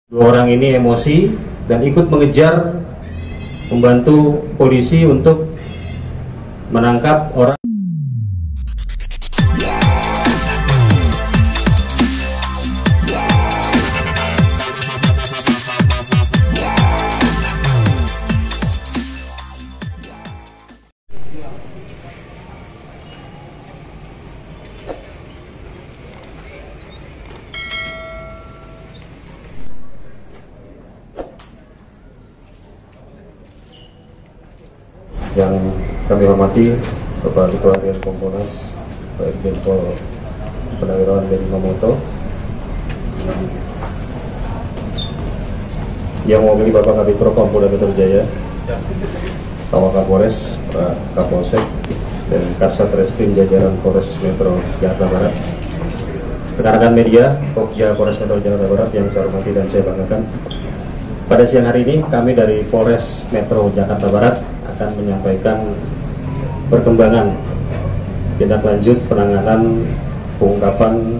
Dua orang ini emosi dan ikut mengejar, membantu polisi untuk menangkap orang. Yang kami hormati Bapak Ketua Harian Kompolnas, Pak Irjen Pol Purnawirawan Benny Mamoto, yang mewakili Bapak Kabid Propam Polda Metro Jaya, Pak Wakapolres, Pak Kapolsek, dan Kasat Reskrim jajaran Polres Metro Jakarta Barat, rekan-rekan media Pokja Polres Metro Jakarta Barat yang saya hormati dan saya banggakan. Pada siang hari ini kami dari Polres Metro Jakarta Barat akan menyampaikan perkembangan tindak lanjut penanganan pengungkapan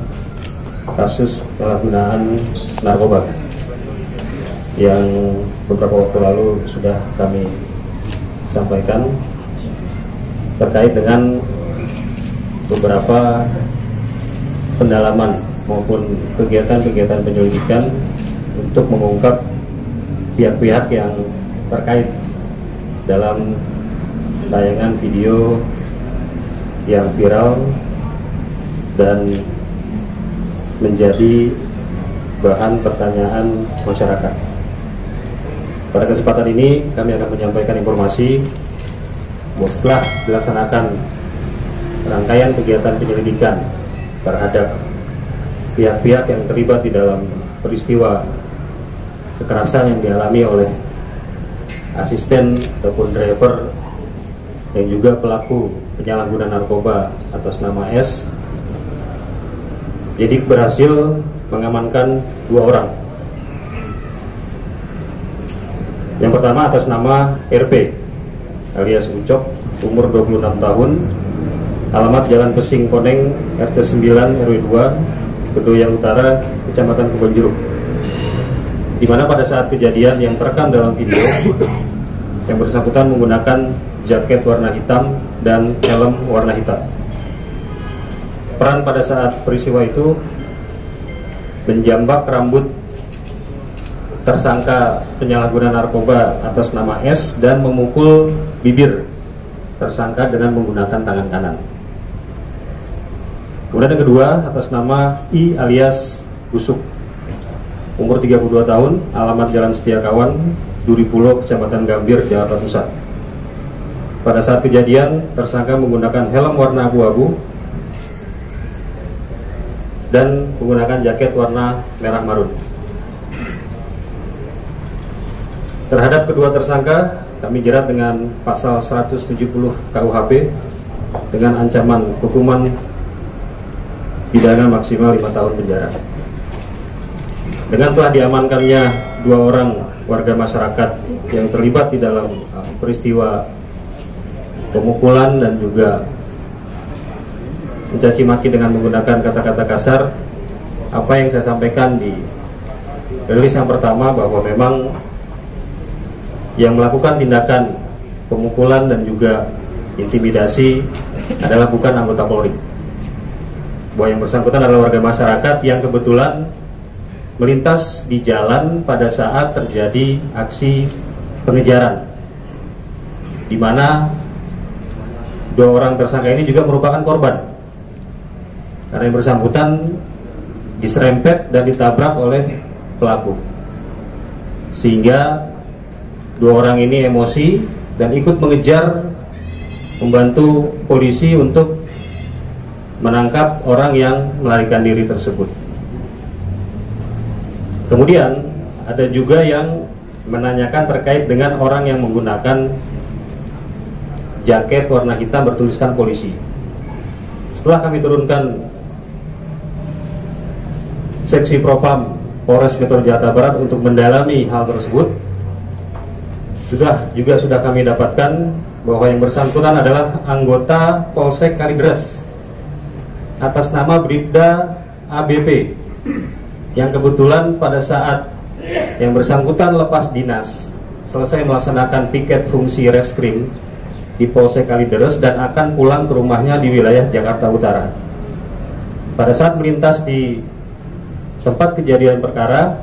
kasus penyalahgunaan narkoba yang beberapa waktu lalu sudah kami sampaikan terkait dengan beberapa pendalaman maupun kegiatan-kegiatan penyelidikan untuk mengungkap pihak-pihak yang terkait dalam tayangan video yang viral dan menjadi bahan pertanyaan masyarakat. Pada kesempatan ini kami akan menyampaikan informasi bahwa setelah dilaksanakan rangkaian kegiatan penyelidikan terhadap pihak-pihak yang terlibat di dalam peristiwa kekerasan yang dialami oleh asisten ataupun driver dan juga pelaku penyalahgunaan narkoba atas nama S, jadi berhasil mengamankan dua orang. Yang pertama atas nama RP alias Ucok, umur 26 tahun, alamat Jalan Pesing Koneng, RT 9 RW 2, Kedoya Utara, Kecamatan Kebonjeruk, di mana pada saat kejadian yang terekam dalam video, yang bersangkutan menggunakan jaket warna hitam dan helm warna hitam. Peran pada saat peristiwa itu menjambak rambut tersangka penyalahguna narkoba atas nama S dan memukul bibir tersangka dengan menggunakan tangan kanan. Kemudian yang kedua atas nama I alias Busuk, umur 32 tahun, alamat Jalan Setiakawan, Duri Pulo, Kecamatan Gambir, Jakarta Pusat. Pada saat kejadian, tersangka menggunakan helm warna abu-abu dan menggunakan jaket warna merah marun. Terhadap kedua tersangka, kami jerat dengan pasal 170 KUHP dengan ancaman hukuman pidana maksimal 5 tahun penjara. Dengan telah diamankannya dua orang warga masyarakat yang terlibat di dalam peristiwa pemukulan dan juga mencaci maki dengan menggunakan kata-kata kasar, apa yang saya sampaikan di rilis yang pertama bahwa memang yang melakukan tindakan pemukulan dan juga intimidasi adalah bukan anggota Polri, bahwa yang bersangkutan adalah warga masyarakat yang kebetulan melintas di jalan pada saat terjadi aksi pengejaran, di mana dua orang tersangka ini juga merupakan korban karena yang bersangkutan diserempet dan ditabrak oleh pelaku, sehingga dua orang ini emosi dan ikut mengejar, membantu polisi untuk menangkap orang yang melarikan diri tersebut. Kemudian ada juga yang menanyakan terkait dengan orang yang menggunakan jaket warna hitam bertuliskan polisi. Setelah kami turunkan seksi Propam Polres Metro Jakarta Barat untuk mendalami hal tersebut, sudah kami dapatkan bahwa yang bersangkutan adalah anggota Polsek Kalideres atas nama Bribda ABP, yang kebetulan pada saat yang bersangkutan lepas dinas selesai melaksanakan piket fungsi reskrim di Polsek Kalideres dan akan pulang ke rumahnya di wilayah Jakarta Utara. Pada saat melintas di tempat kejadian perkara,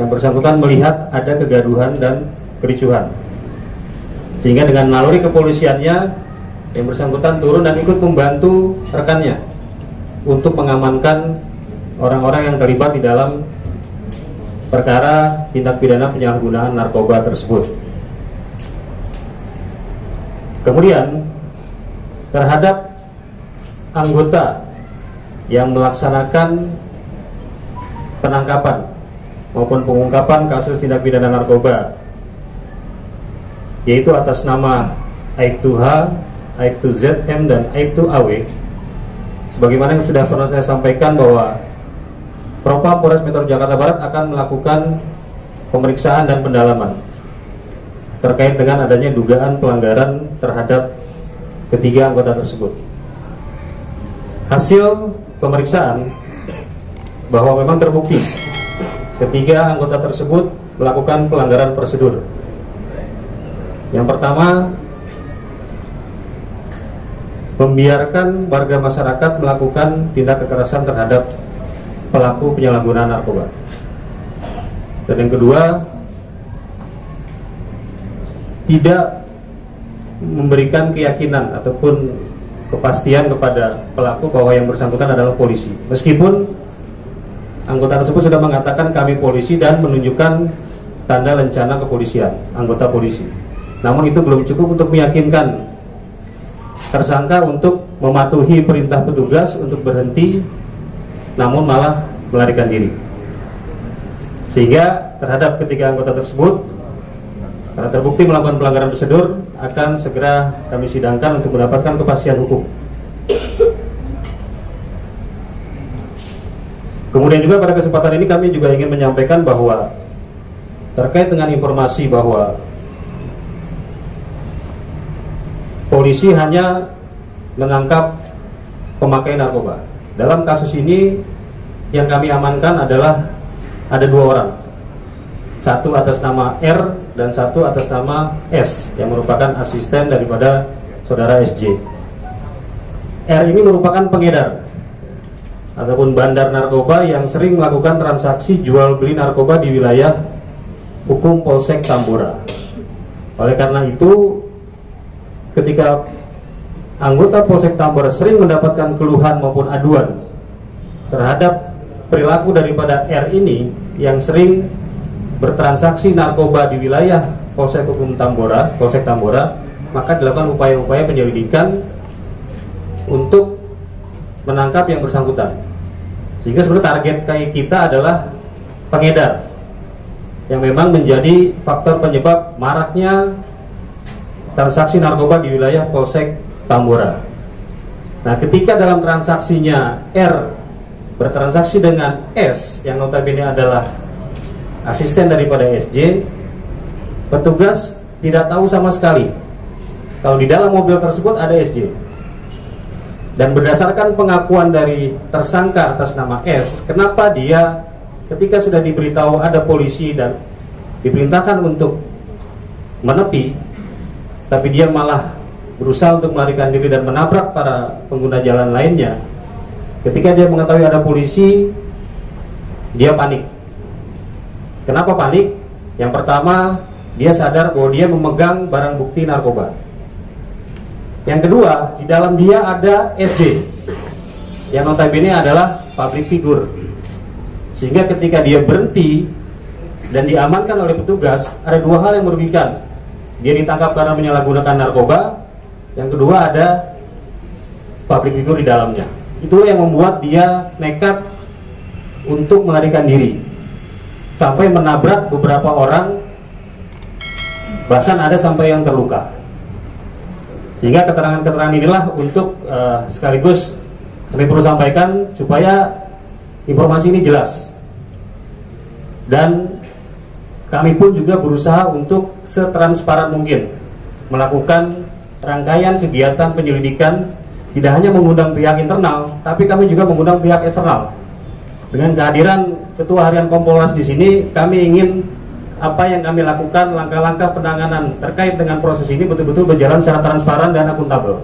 yang bersangkutan melihat ada kegaduhan dan kericuhan, sehingga dengan naluri kepolisiannya yang bersangkutan turun dan ikut membantu rekannya untuk mengamankan orang-orang yang terlibat di dalam perkara tindak pidana penyalahgunaan narkoba tersebut. Kemudian terhadap anggota yang melaksanakan penangkapan maupun pengungkapan kasus tindak pidana narkoba, yaitu atas nama Aibtu H, Aibtu ZM, dan Aibtu AW, sebagaimana yang sudah pernah saya sampaikan bahwa Propam Polres Metro Jakarta Barat akan melakukan pemeriksaan dan pendalaman terkait dengan adanya dugaan pelanggaran terhadap ketiga anggota tersebut. Hasil pemeriksaan bahwa memang terbukti ketiga anggota tersebut melakukan pelanggaran prosedur. Yang pertama, membiarkan warga masyarakat melakukan tindak kekerasan terhadap pelaku penyalahgunaan narkoba. Dan yang kedua, tidak memberikan keyakinan ataupun kepastian kepada pelaku bahwa yang bersangkutan adalah polisi, meskipun anggota tersebut sudah mengatakan kami polisi dan menunjukkan tanda lencana kepolisian, anggota polisi. Namun itu belum cukup untuk meyakinkan tersangka untuk mematuhi perintah petugas untuk berhenti, namun malah melarikan diri. Sehingga terhadap ketiga anggota tersebut, karena terbukti melakukan pelanggaran prosedur, akan segera kami sidangkan untuk mendapatkan kepastian hukum. Kemudian juga pada kesempatan ini kami juga ingin menyampaikan bahwa terkait dengan informasi bahwa polisi hanya menangkap pemakai narkoba. Dalam kasus ini yang kami amankan adalah ada 2 orang. Satu atas nama R dan satu atas nama S yang merupakan asisten daripada saudara SJ. R ini merupakan pengedar ataupun bandar narkoba yang sering melakukan transaksi jual beli narkoba di wilayah hukum Polsek Tambora. Oleh karena itu, ketika anggota Polsek Tambora sering mendapatkan keluhan maupun aduan terhadap perilaku daripada R ini yang sering bertransaksi narkoba di wilayah Polsek Hukum Tambora, Polsek Tambora, maka dilakukan upaya-upaya penyelidikan untuk menangkap yang bersangkutan. Sehingga sebenarnya target kita adalah pengedar yang memang menjadi faktor penyebab maraknya transaksi narkoba di wilayah Polsek Tambora. Nah, ketika dalam transaksinya R bertransaksi dengan S yang notabene adalah asisten daripada SJ, petugas tidak tahu sama sekali kalau di dalam mobil tersebut ada SJ. Dan berdasarkan pengakuan dari tersangka atas nama S, kenapa dia ketika sudah diberitahu ada polisi dan diperintahkan untuk menepi, tapi dia malah berusaha untuk melarikan diri dan menabrak para pengguna jalan lainnya. Ketika dia mengetahui ada polisi, dia panik. Kenapa panik? Yang pertama, dia sadar bahwa dia memegang barang bukti narkoba. Yang kedua, di dalam dia ada SJ yang notabene adalah public figure. Sehingga ketika dia berhenti dan diamankan oleh petugas, ada 2 hal yang merugikan. Dia ditangkap karena menyalahgunakan narkoba. Yang kedua, ada public figure di dalamnya. Itulah yang membuat dia nekat untuk melarikan diri sampai menabrak beberapa orang, bahkan ada sampai yang terluka. Sehingga keterangan-keterangan inilah untuk sekaligus kami perlu sampaikan supaya informasi ini jelas. Dan kami pun juga berusaha untuk setransparan mungkin melakukan rangkaian kegiatan penyelidikan, tidak hanya mengundang pihak internal, tapi kami juga mengundang pihak eksternal. Dengan kehadiran Ketua Harian Kompolnas di sini, kami ingin apa yang kami lakukan, langkah-langkah penanganan terkait dengan proses ini betul-betul berjalan secara transparan dan akuntabel.